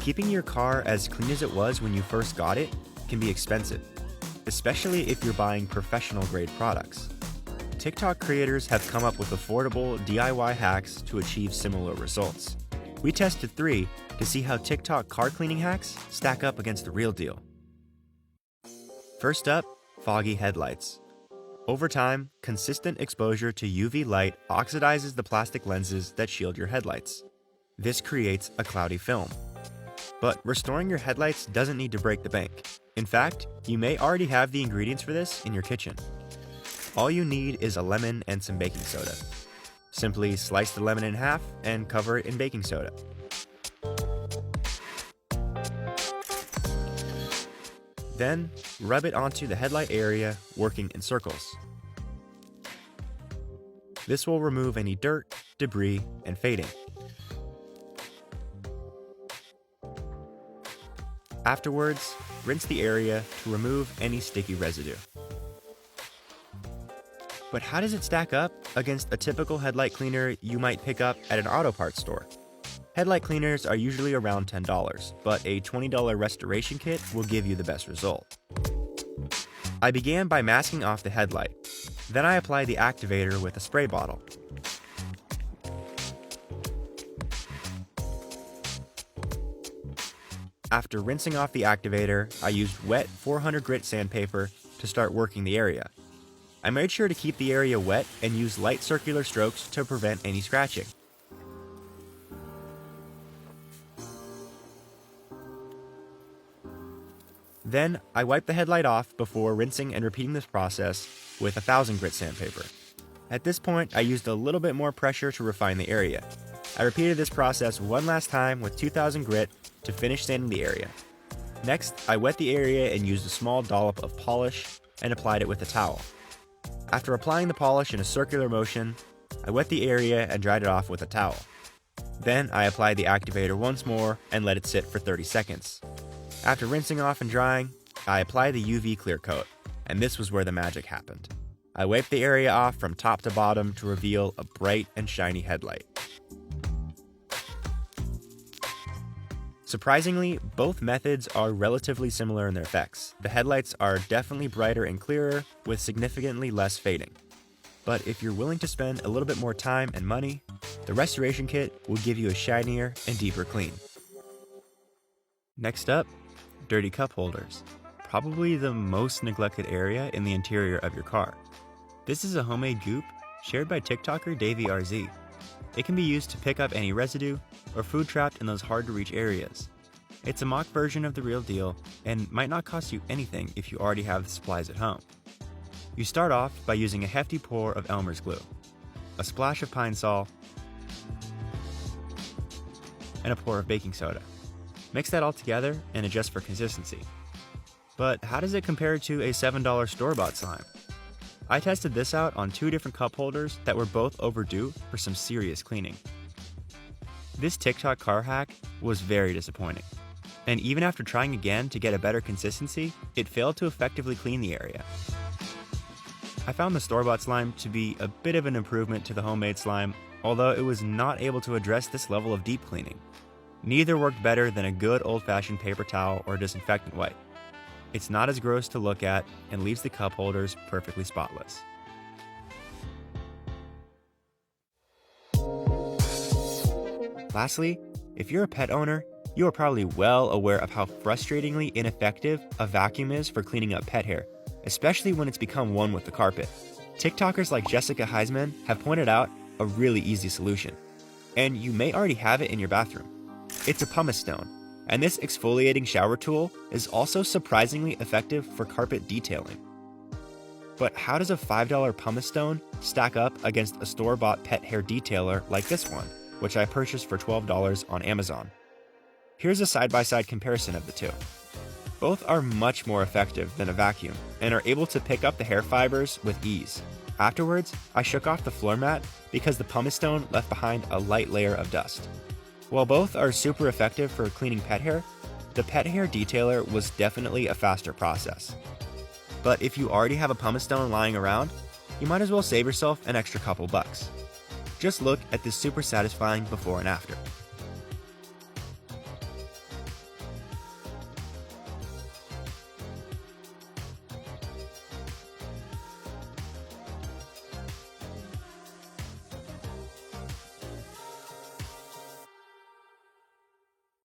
Keeping your car as clean as it was when you first got it can be expensive, especially if you're buying professional-grade products. TikTok creators have come up with affordable DIY hacks to achieve similar results. We tested 3 to see how TikTok car cleaning hacks stack up against the real deal. First up, foggy headlights. Over time, consistent exposure to UV light oxidizes the plastic lenses that shield your headlights. This creates a cloudy film. But restoring your headlights doesn't need to break the bank. In fact, you may already have the ingredients for this in your kitchen. All you need is a lemon and some baking soda. Simply slice the lemon in half and cover it in baking soda. Then, rub it onto the headlight area, working in circles. This will remove any dirt, debris, and fading. Afterwards, rinse the area to remove any sticky residue. But how does it stack up against a typical headlight cleaner you might pick up at an auto parts store? Headlight cleaners are usually around $10, but a $20 restoration kit will give you the best result. I began by masking off the headlight. Then I applied the activator with a spray bottle. After rinsing off the activator, I used wet 400 grit sandpaper to start working the area. I made sure to keep the area wet and use light circular strokes to prevent any scratching. Then, I wiped the headlight off before rinsing and repeating this process with 1000 grit sandpaper. At this point, I used a little bit more pressure to refine the area. I repeated this process one last time with 2000 grit to finish sanding the area. Next, I wet the area and used a small dollop of polish and applied it with a towel. After applying the polish in a circular motion, I wet the area and dried it off with a towel. Then I applied the activator once more and let it sit for 30 seconds. After rinsing off and drying, I applied the UV clear coat, and this was where the magic happened. I wiped the area off from top to bottom to reveal a bright and shiny headlight. Surprisingly, both methods are relatively similar in their effects. The headlights are definitely brighter and clearer, with significantly less fading. But if you're willing to spend a little bit more time and money, the restoration kit will give you a shinier and deeper clean. Next up, dirty cup holders. Probably the most neglected area in the interior of your car. This is a homemade goop shared by TikToker Davey RZ. It can be used to pick up any residue or food trapped in those hard-to-reach areas. It's a mock version of the real deal and might not cost you anything if you already have the supplies at home. You start off by using a hefty pour of Elmer's glue, a splash of pine sol, and a pour of baking soda. Mix that all together and adjust for consistency. But how does it compare to a $7 store-bought slime? I tested this out on 2 different cup holders that were both overdue for some serious cleaning. This TikTok car hack was very disappointing, and even after trying again to get a better consistency, it failed to effectively clean the area. I found the store-bought slime to be a bit of an improvement to the homemade slime, although it was not able to address this level of deep cleaning. Neither worked better than a good old-fashioned paper towel or disinfectant wipe. It's not as gross to look at and leaves the cup holders perfectly spotless. Lastly, if you're a pet owner, you are probably well aware of how frustratingly ineffective a vacuum is for cleaning up pet hair, especially when it's become one with the carpet. TikTokers like Jessica Heisman have pointed out a really easy solution, and you may already have it in your bathroom. It's a pumice stone, and this exfoliating shower tool is also surprisingly effective for carpet detailing. But how does a $5 pumice stone stack up against a store-bought pet hair detailer like this one, which I purchased for $12 on Amazon? Here's a side-by-side comparison of the two. Both are much more effective than a vacuum and are able to pick up the hair fibers with ease. Afterwards, I shook off the floor mat because the pumice stone left behind a light layer of dust. While both are super effective for cleaning pet hair, the pet hair detailer was definitely a faster process. But if you already have a pumice stone lying around, you might as well save yourself an extra couple bucks. Just look at this super satisfying before and after.